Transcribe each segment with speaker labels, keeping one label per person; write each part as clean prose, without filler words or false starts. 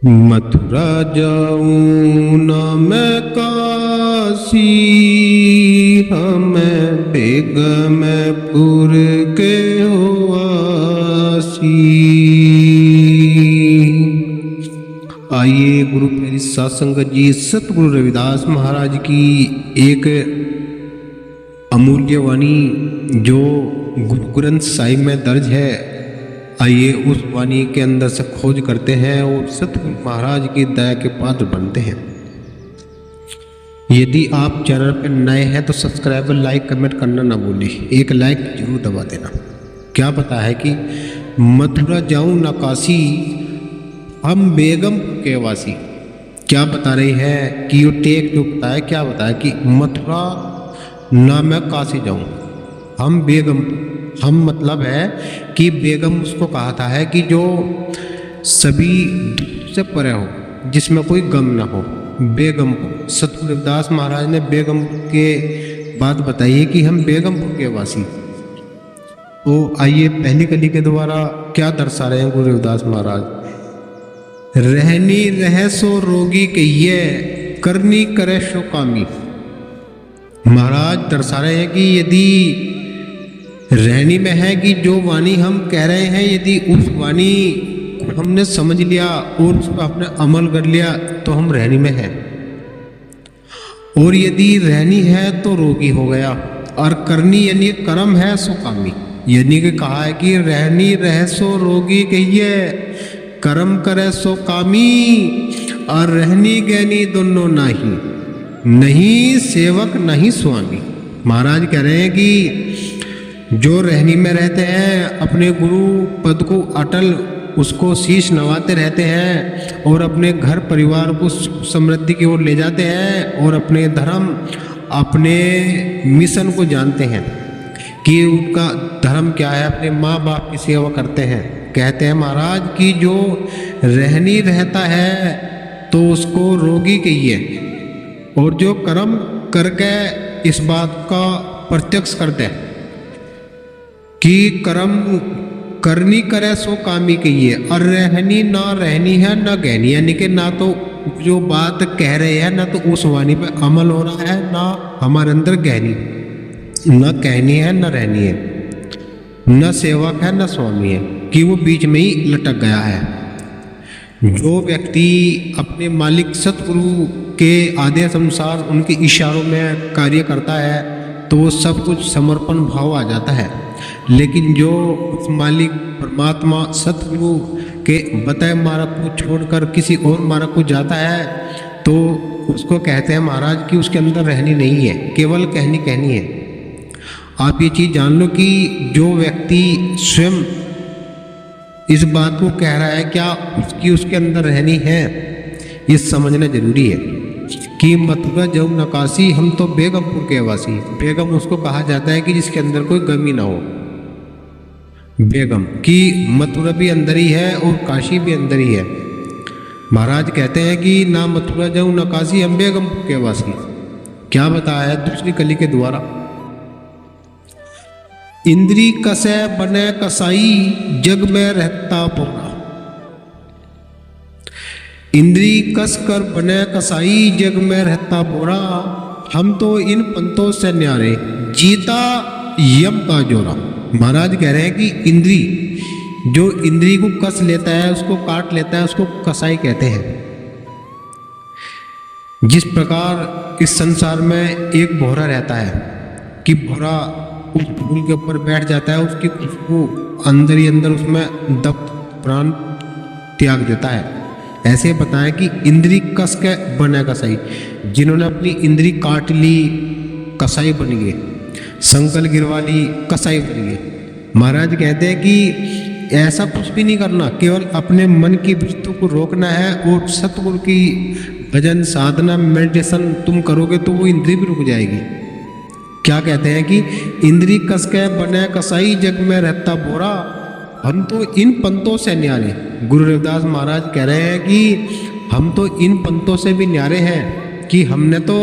Speaker 1: मथुरा जाऊं ना मैं काशी, हमें बेगमपुर के होवासी। आइए गुरु प्यारी साध संगत जी, सतगुरु रविदास महाराज की एक अमूल्य वाणी जो गुरु ग्रंथ साहिब में दर्ज है। आइए उस वाणी के अंदर से खोज करते हैं और सतगुरु महाराज की दया के पात्र बनते हैं। यदि आप चैनल पर नए हैं तो सब्सक्राइब, लाइक, कमेंट करना ना भूलें। एक लाइक जरूर दबा देना। क्या पता है कि मथुरा जाऊं ना काशी, हम बेगम के वासी। क्या बता रही है कि ये टेक जो बताया, क्या बताया कि मथुरा ना मैं काशी जाऊं, हम बेगम, हम मतलब है कि बेगम उसको कहा था है कि जो सभी दुख से परे हो, जिसमें कोई गम ना हो, बेगम को। सतगुरु रविदास महाराज ने बेगम के बात बताई है कि हम बेगमपुर के वासी। तो आइए पहली कली के द्वारा क्या दर्शा रहे हैं गुरु रविदास महाराज। रहनी रह सो रोगी के ये, करनी करे सो कामी। महाराज दर्शा रहे हैं कि यदि रहनी में है कि जो वाणी हम कह रहे हैं, यदि उस वाणी को हमने समझ लिया और उस पर अपने अमल कर लिया तो हम रहनी में हैं। और यदि रहनी है तो रोगी हो गया, और करनी यानी कर्म है सो कामी। यानी कि कहा है कि रहनी रह सो रोगी कहिए, कर्म करे सो कामी, और रहनी गहनी दोनों नाही, नहीं सेवक नहीं स्वामी। महाराज कह रहे हैं कि जो रहनी में रहते हैं, अपने गुरु पद को अटल उसको शीश नवाते रहते हैं और अपने घर परिवार को समृद्धि की ओर ले जाते हैं और अपने धर्म, अपने मिशन को जानते हैं कि उनका धर्म क्या है, अपने माँ बाप की सेवा करते हैं। कहते हैं महाराज कि जो रहनी रहता है तो उसको रोगी कहिए, और जो कर्म करके इस बात का प्रत्यक्ष करते हैं कि कर्म करनी करे सो कामी कहिए, और रहनी ना रहनी है ना गहनी। यानी कि ना तो जो बात कह रहे हैं ना तो उस वाणी पे अमल हो रहा है, ना हमारे अंदर गहनी, ना कहनी है ना रहनी है, ना सेवक है ना स्वामी है, कि वो बीच में ही लटक गया है। जो व्यक्ति अपने मालिक सतगुरु के आदेश अनुसार उनके इशारों में कार्य करता है तो वो सब कुछ समर्पण भाव आ जाता है। लेकिन जो उस मालिक परमात्मा सतगुरु के बताए मार्ग को छोड़कर किसी और मार्ग को जाता है तो उसको कहते हैं महाराज कि उसके अंदर रहनी नहीं है, केवल कहनी कहनी है। आप ये चीज़ जान लो कि जो व्यक्ति स्वयं इस बात को कह रहा है क्या उसकी उसके अंदर रहनी है, ये समझना जरूरी है कि मथुरा जाऊं ना काशी, हम तो बेगमपुर के वासी। बेगम उसको कहा जाता है कि जिसके अंदर कोई गमी ना हो। बेगम की मथुरा भी अंदर ही है और काशी भी अंदर ही है। महाराज कहते हैं कि ना मथुरा जाऊं ना काशी, हम बेगमपुर के वासी। क्या बताया है दूसरी कली के द्वारा। इंद्री कसे बने कसाई, जग में रहता बोरा। इंद्री कस कर बने कसाई, जग में रहता बोरा। हम तो इन पंथों से न्यारे, जीता यम का जोरा। महाराज कह रहे हैं कि इंद्री, जो इंद्री को कस लेता है, उसको काट लेता है, उसको कसाई कहते हैं। जिस प्रकार इस संसार में एक भौरा रहता है कि भौरा उस फूल के ऊपर बैठ जाता है, उसकी खुशबू अंदर ही अंदर उसमें दब प्राण त्याग देता है। ऐसे बताया कि इंद्री कस के बने कसाई, जिन्होंने अपनी इंद्री काट ली कसाई बन गए, संकल गिरवा ली कसाई बन गए। महाराज कहते हैं कि ऐसा कुछ भी नहीं करना, केवल अपने मन की वृत्ति को रोकना है और सतगुरु की भजन साधना मेडिटेशन तुम करोगे तो वो इंद्री भी रुक जाएगी। क्या कहते हैं कि इंद्री कस के बने कसाई, जग में रहता बोरा। हम तो इन पंथों से न्यारे, गुरु रविदास महाराज कह रहे हैं कि हम तो इन पंथों से भी न्यारे हैं कि हमने तो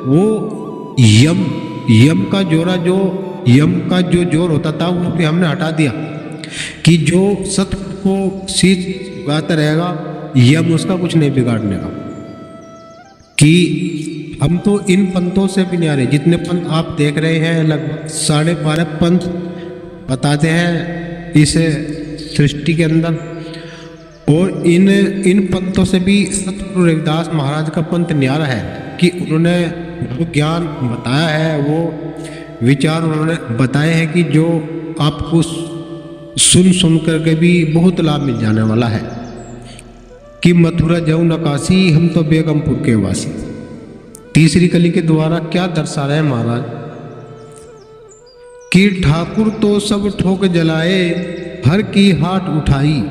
Speaker 1: वो यम का जोरा, जो यम का जो जोर होता था वो भी हमने हटा दिया कि जो सत्य को शीश गाता रहेगा यम उसका कुछ नहीं बिगाड़ने का। कि हम तो इन पंथों से भी न्यारे, जितने पंथ आप देख रहे हैं लगभग 12.5 पंथ बताते हैं इस सृष्टि के अंदर, और इन पंथों से भी सतगुरु रविदास महाराज का पंथ न्यारा है कि उन्होंने जो ज्ञान बताया है, वो विचार उन्होंने बताए हैं कि जो आपको सुन करके भी बहुत लाभ मिल जाने वाला है। कि मथुरा जाऊं न काशी, हम तो बेगमपुर के वासी। तीसरी कली के द्वारा क्या दर्शा रहे हैं महाराज कि ठाकुर तो सब ठोक जलाए, हर की हाट उठाई।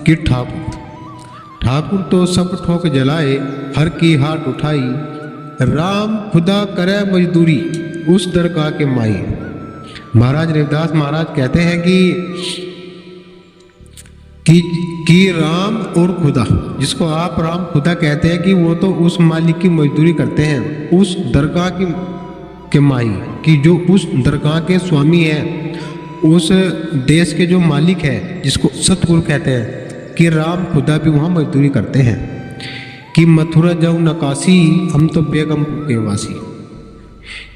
Speaker 1: कि ठाकुर तो सब ठोक जलाए, हर की हाट उठाई। राम खुदा करे मजदूरी, उस दरगाह के माई। महाराज रविदास महाराज कहते हैं कि राम और खुदा, जिसको आप राम खुदा कहते हैं, कि वो तो उस मालिक की मजदूरी करते हैं, उस दरगाह के माई, कि जो उस दरगाह के स्वामी हैं, उस देश के जो मालिक है, जिसको सतगुरु कहते हैं, कि राम खुदा भी वहाँ मजदूरी करते हैं। कि मथुरा जाऊं न काशी, हम तो बेगमपुर के वासी।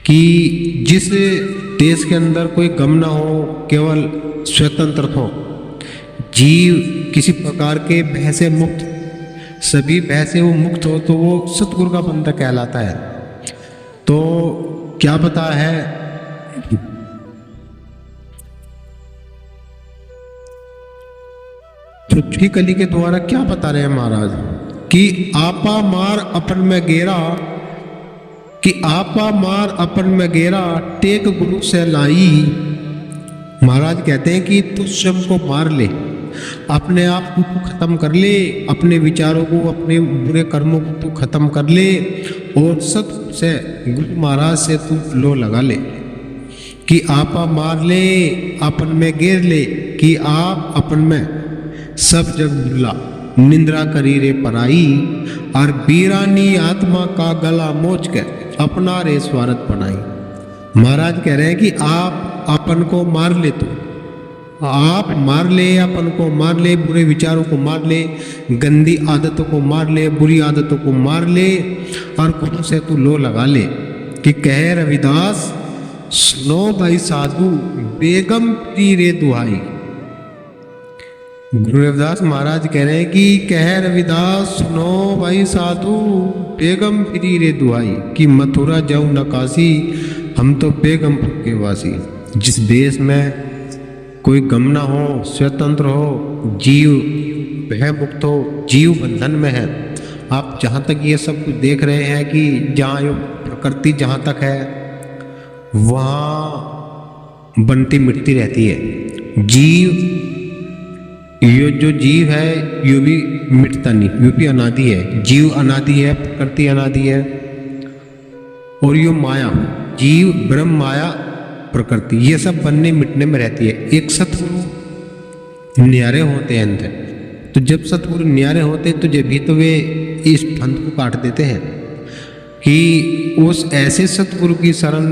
Speaker 1: कि जिस देश के अंदर कोई गम ना हो, केवल स्वतंत्र हो, जीव किसी प्रकार के भय से मुक्त, सभी भय से वो मुक्त हो, तो वो सतगुरु का बंदा कहलाता है। तो क्या पता है छठी कली के द्वारा क्या बता रहे हैं महाराज कि आपा मार अपन में गेरा, कि आपा मार अपन में गेरा, टेक गुरु से लाई। महाराज कहते हैं कि तू स्वयं को मार ले, अपने आप को तू खत्म कर ले, अपने विचारों को, अपने बुरे कर्मों को तू खत्म कर ले, और सत से गुरु महाराज से तू लो लगा ले। कि आपा मार ले अपन में गेर ले, कि आप अपन में सब जग भुल्ला, निंद्रा करी रे पराई। और बीरानी आत्मा का गला मोच के, अपना रे स्वार्थ बनाई। महाराज कह रहे हैं कि आप अपन को मार ले, तो आप मार ले, अपन को मार ले, बुरे विचारों को मार ले, गंदी आदतों को मार ले, बुरी आदतों को मार ले, और गुरु से तू लो लगा ले। कि कहे रविदास सुनो भाई साधु, बेगम प्री रे दुहाई। गुरु रविदास महाराज कह रहे हैं कि कह रविदास सुनो भाई साधु, बेगम प्री रे दुहाई। कि मथुरा जाऊं न काशी, हम तो बेगमपुर के वासी। जिस देश में कोई गम ना हो, स्वतंत्र हो, जीव भय मुक्त हो, जीव बंधन में है। आप जहाँ तक ये सब कुछ देख रहे हैं कि जहाँ ये प्रकृति जहाँ तक है, वहाँ बनती मिटती रहती है। जीव, ये जो जीव है ये भी मिटता नहीं, ये भी अनादि है। जीव अनादि है, प्रकृति अनादि है, और ये माया, जीव ब्रह्म माया प्रकृति, ये सब बनने मिटने में रहती है। एक सतगुरु न्यारे होते हैं अंदर, तो जब सतगुरु न्यारे होते हैं तो जब भी तो वे इस फंद को काट देते हैं। कि उस ऐसे सतगुरु की शरण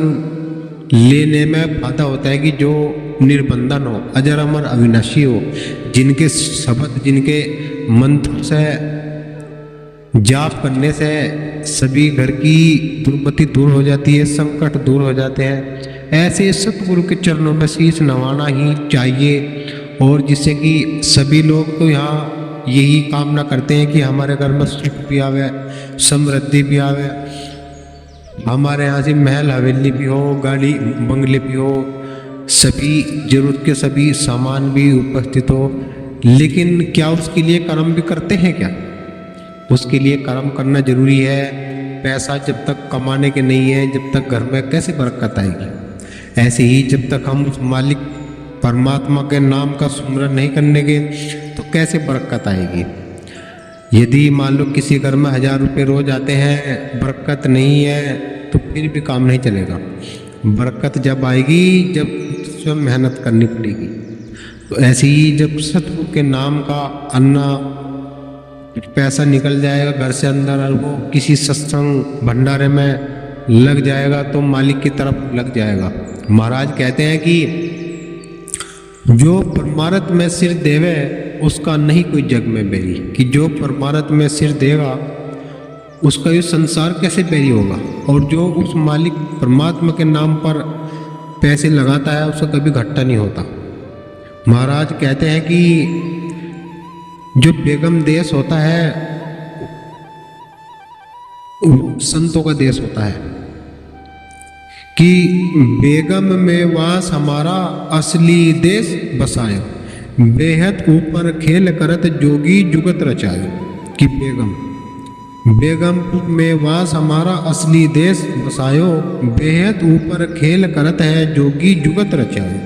Speaker 1: लेने में फायदा होता है कि जो निर्बंधन हो, अजर अमर अविनाशी हो, जिनके शब्द, जिनके मंत्र से जाप करने से सभी घर की दुर्गति दूर हो जाती है, संकट दूर हो जाते हैं। ऐसे सतगुरु के चरणों में शीश नवाना ही चाहिए, और जिससे कि सभी लोग तो यहाँ यही कामना करते हैं कि हमारे घर में सुख भी आवे, समृद्धि भी आवे, हमारे यहाँ से महल हवेली भी हो, गाड़ी बंगले भी हो, सभी जरूरत के सभी सामान भी उपस्थित हो। लेकिन क्या उसके लिए कर्म भी करते हैं क्या? उसके लिए कर्म करना जरूरी है। पैसा जब तक कमाने के नहीं है, जब तक घर में कैसे बरकत आएगी? ऐसे ही जब तक हम उस मालिक परमात्मा के नाम का सुमरन नहीं करने के, तो कैसे बरकत आएगी? यदि मान लो किसी घर में 1000 रुपये रोज आते हैं, बरकत नहीं है, तो फिर भी काम नहीं चलेगा। बरकत जब आएगी, जब स्वयं मेहनत करनी पड़ेगी। तो ऐसे ही जब सतगुरु के नाम का अन्ना पैसा निकल जाएगा घर से अंदर, और वो किसी सत्संग भंडारे में लग जाएगा, तो मालिक की तरफ लग जाएगा। महाराज कहते हैं कि जो परमार्थ में सिर देवे, उसका नहीं कोई जग में बैरी, कि जो परमार्थ में सिर देगा उसका ये संसार कैसे बैरी होगा, और जो उस मालिक परमात्मा के नाम पर पैसे लगाता है उसका कभी घाटा नहीं होता। महाराज कहते हैं कि जो बेगम देश होता है संतों का देश होता है, कि बेगम में वास हमारा असली देश बसायो, बेहद ऊपर खेल करत जोगी जुगत रचायो। कि बेगम में वास हमारा असली देश बसायो, बेहद ऊपर खेल करत है जोगी जुगत रचायो।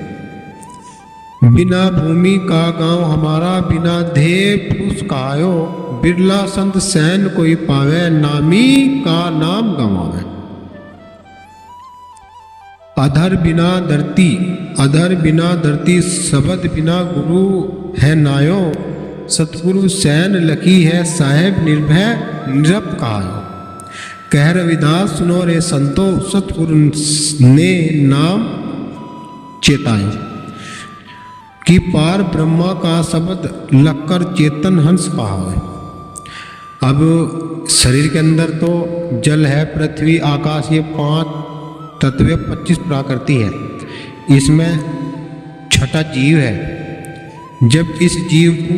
Speaker 1: बिना भूमि का गांव हमारा, बिना ध्येय पुरुष कहायो, बिरला संत सैन कोई पावे, नामी का नाम गंवावे। अधर बिना धरती शब्द बिना गुरु है नायो, सतगुरु सैन लखी है साहेब निर्भय निरप कहायो। कह रविदास सुनो रे संतो, सतगुरु ने नाम चेतायो। कि पार ब्रह्मा का शब्द लक्कर चेतन हंस कहावे। अब शरीर के अंदर तो जल है, पृथ्वी आकाश, ये 5 तत्व 25 प्रकृति है, इसमें छठा जीव है। जब इस जीव को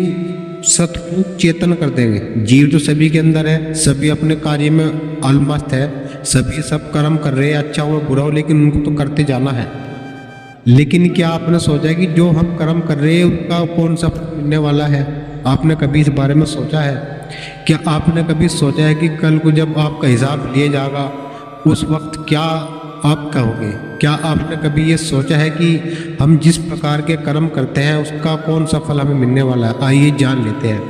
Speaker 1: सतगुरु चेतन कर देंगे, जीव तो सभी के अंदर है, सभी अपने कार्य में अलमस्त है, सभी सब कर्म कर रहे हैं, अच्छा हो बुरा हो, लेकिन उनको तो करते जाना है। लेकिन क्या आपने सोचा है कि जो हम कर्म कर रहे हैं उनका कौन सा फल मिलने वाला है? आपने कभी इस बारे में सोचा है? क्या आपने कभी सोचा है कि कल को जब आपका हिसाब लिए जाएगा उस वक्त क्या आप कहोगे? क्या आपने कभी ये सोचा है कि हम जिस प्रकार के कर्म करते हैं उसका कौन सा फल हमें मिलने वाला है? आइए जान लेते हैं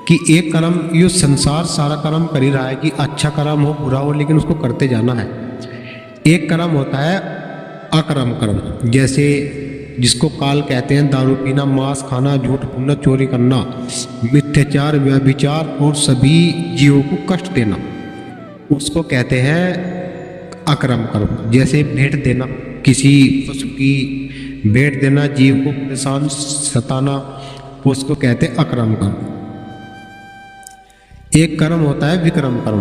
Speaker 1: कि एक कर्म, ये संसार सारा कर्म कर ही रहा है कि अच्छा कर्म हो बुरा हो, लेकिन उसको करते जाना है। एक कर्म होता है अकर्म कर्म, जैसे जिसको काल कहते हैं, दारू पीना, मांस खाना, झूठ बोलना, चोरी करना, मिथ्याचार, व्यभिचार और सभी जीवों को कष्ट देना, उसको कहते हैं अकर्म कर्म। जैसे भेंट देना, किसी पशु की भेंट देना, जीव को परेशान सताना, उसको कहते हैं अकर्म कर्म। एक कर्म होता है विक्रम कर्म,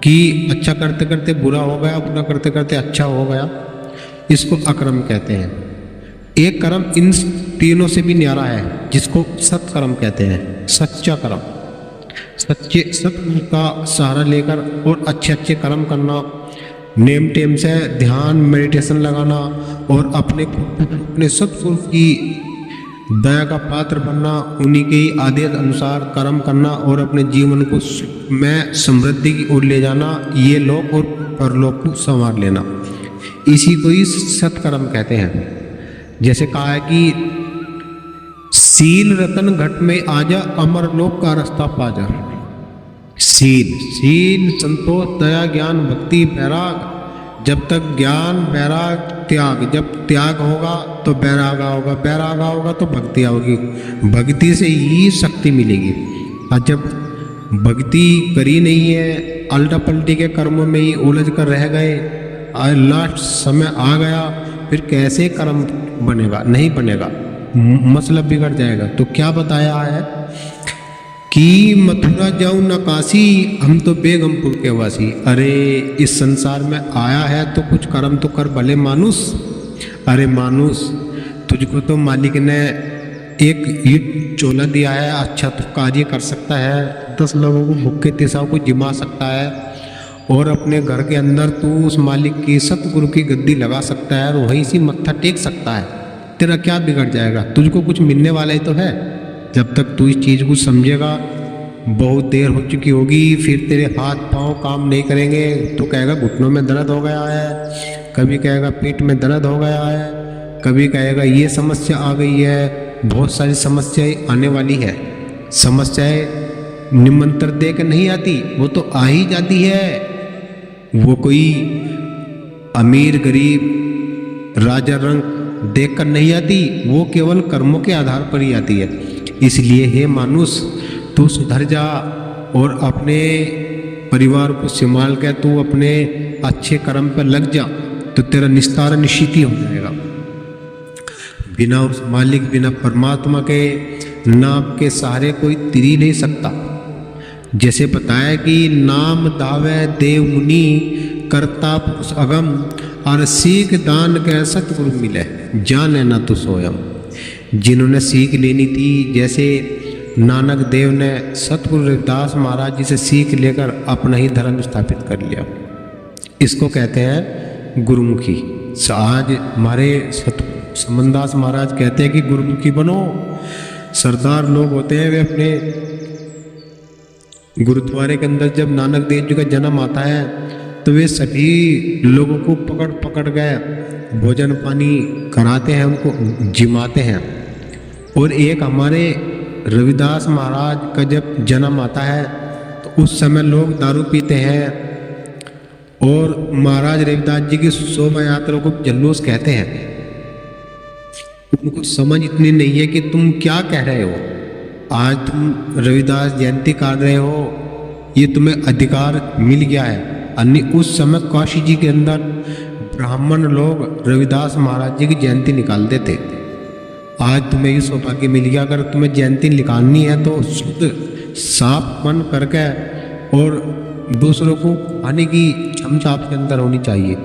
Speaker 1: कि अच्छा करते करते बुरा हो गया, बुरा करते करते अच्छा हो गया, इसको अकर्म कहते हैं। एक कर्म इन तीनों से भी न्यारा है, जिसको सत्कर्म कहते हैं, सच्चा कर्म। सत्य का सहारा लेकर और अच्छे अच्छे कर्म करना, नेम टेम से ध्यान मेडिटेशन लगाना और अपने सत्पुरुष की दया का पात्र बनना, उन्हीं के आदेश अनुसार कर्म करना और अपने जीवन को में समृद्धि की ओर ले जाना, ये लोक और परलोक को संवार लेना, इसी को ही सत्कर्म कहते हैं। जैसे कहा है कि सील रतन घट में आजा, अमर लोक का रास्ता पाजा। सील संतोष, दया, ज्ञान, भक्ति, वैराग। जब तक ज्ञान, वैराग, त्याग, जब त्याग होगा तो वैराग होगा, वैराग होगा तो भक्ति आओगी, भक्ति से ही शक्ति मिलेगी। और जब भक्ति करी नहीं है, अल्टा पल्टी के कर्मों में ही उलझ कर रह गए, और लास्ट समय आ गया, फिर कैसे कर्म बनेगा? नहीं बनेगा, मतलब बिगड़ जाएगा। तो क्या बताया है कि मथुरा जाऊं न काशी, हम तो बेगमपुर के वासी। अरे इस संसार में आया है तो कुछ कर्म तो कर भले मानुस। अरे मानुस, तुझको तो मालिक ने एक युद्ध चोला दिया है, अच्छा तो कार्य कर सकता है, 10 लोगों को भूखे तिसाओं को जिमा सकता है, और अपने घर के अंदर तू उस मालिक की सतगुरु की गद्दी लगा सकता है और वहीं से मत्था टेक सकता है। तेरा क्या बिगड़ जाएगा? तुझको कुछ मिलने वाला ही तो है। जब तक तू इस चीज़ को समझेगा, बहुत देर हो चुकी होगी, फिर तेरे हाथ पांव काम नहीं करेंगे, तो कहेगा घुटनों में दर्द हो गया है, कभी कहेगा पेट में दर्द हो गया है, कभी कहेगा ये समस्या आ गई है। बहुत सारी समस्याएं आने वाली है। समस्याएं निमंत्रण दे के नहीं आती, वो तो आ ही जाती है। वो कोई अमीर गरीब राजा रंग देखकर नहीं आती, वो केवल कर्मों के आधार पर ही आती है। इसलिए हे मानुष, तू सुधर जा और अपने परिवार को संभाल के तू अपने अच्छे कर्म पर लग जा, तो तेरा निस्तार निश्चित ही हो जाएगा। बिना उस मालिक, बिना परमात्मा के नाम के सहारे कोई तिरी नहीं सकता। जैसे बताया कि नाम दावे देव मुनि करता पुरुष अगम, और सीख दान के सतगुरु मिले जाने न तो सोयम। जिन्होंने सीख लेनी थी, जैसे नानक देव ने सतगुरु रविदास महाराज जी से सीख लेकर अपना ही धर्म स्थापित कर लिया, इसको कहते हैं गुरुमुखी। आज हमारे समनदास महाराज कहते हैं कि गुरुमुखी बनो। सरदार लोग होते हैं, वे अपने गुरुद्वारे के अंदर जब नानक देव जी का जन्म आता है तो वे सभी लोगों को पकड़ पकड़ गए भोजन पानी कराते हैं, उनको जिमाते हैं। और एक हमारे रविदास महाराज का जब जन्म आता है तो उस समय लोग दारू पीते हैं और महाराज रविदास जी की शोभा यात्रा को जल्लूस कहते हैं। उनको समझ इतनी नहीं है कि तुम क्या कह रहे हो। आज तुम रविदास जयंती कर रहे हो, ये तुम्हें अधिकार मिल गया है। अन्य उस समय काशी जी के अंदर ब्राह्मण लोग रविदास महाराज जी की जयंती निकालते थे। आज तुम्हें ये सौभाग्य मिल गया, अगर तुम्हें जयंती निकालनी है तो शुद्ध साफ मन करके और दूसरों को खाने की क्षमता आपके अंदर होनी चाहिए।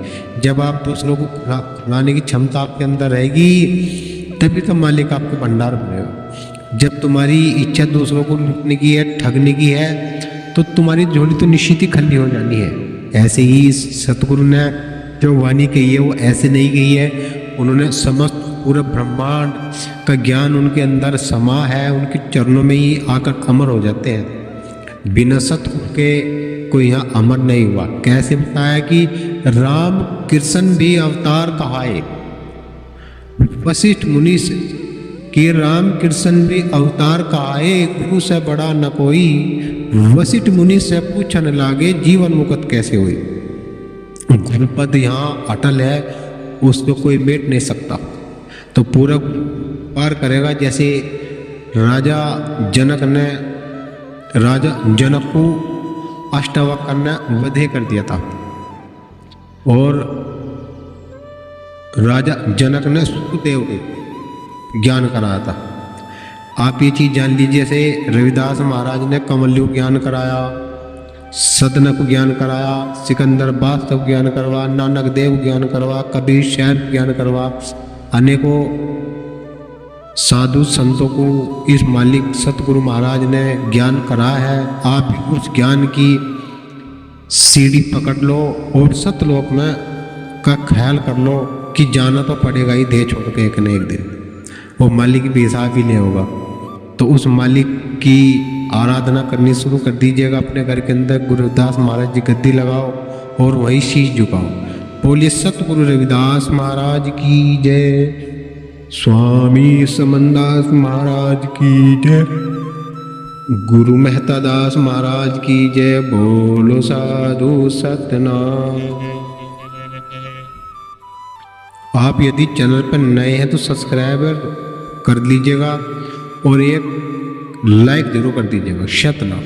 Speaker 1: जब आप दूसरों को खिलाने की क्षमता आपके अंदर रहेगी तभी तो मालिक आपके भंडार भरेगा। जब तुम्हारी इच्छा दूसरों को लूटने की है, ठगने की है, तो तुम्हारी झोली तो निश्चित ही खाली हो जानी है। ऐसे ही सतगुरु ने जो वाणी कही है वो ऐसे नहीं कही है। उन्होंने समस्त पूरा ब्रह्मांड का ज्ञान उनके अंदर समा है, उनके चरणों में ही आकर अमर हो जाते हैं। बिना सतगुरु के कोई यहाँ अमर नहीं हुआ। कैसे बताया कि राम कृष्ण भी अवतार कहाए, वशिष्ठ मुनि से कि राम कृष्ण भी अवतार कहाए, गुरु से बड़ा न कोई, वशिष्ठ मुनि से पूछन लागे जीवन मुक्त कैसे हुई। गुरुपद यहाँ अटल है, उसको कोई मेट नहीं सकता। तो पूरा पार करेगा। जैसे राजा जनक को अष्टावक्र ने वधे कर दिया था और राजा जनक ने सुखदेव को ज्ञान कराया था। आप ये चीज़ जान लीजिए, जैसे रविदास महाराज ने कमलयुग ज्ञान कराया, सदन को ज्ञान कराया, सिकंदर वास्तव ज्ञान करवा, नानक देव ज्ञान करवा, कबीर शहर ज्ञान करवा, अनेकों साधु संतों को इस मालिक सतगुरु महाराज ने ज्ञान कराया है। आप भी उस ज्ञान की सीढ़ी पकड़ लो और सतलोक में का ख्याल कर लो कि जाना तो पड़ेगा ही देह छोड़ के एक न एक दिन। वो मालिक भी हिसाब ही नहीं होगा। तो उस मालिक की आराधना करनी शुरू कर दीजिएगा। अपने घर के अंदर गुरुदास महाराज जी गद्दी लगाओ और वही शीश झुकाओ। बोलिए सतगुरु रविदास महाराज की जय, स्वामी समनदास महाराज की जय, गुरु मेहता दास महाराज की जय। बोलो साधु सतनाम। आप यदि चैनल पर नए हैं तो सब्सक्राइब कर लीजिएगा और एक लाइक जरूर कर दीजिएगा। सतनाम।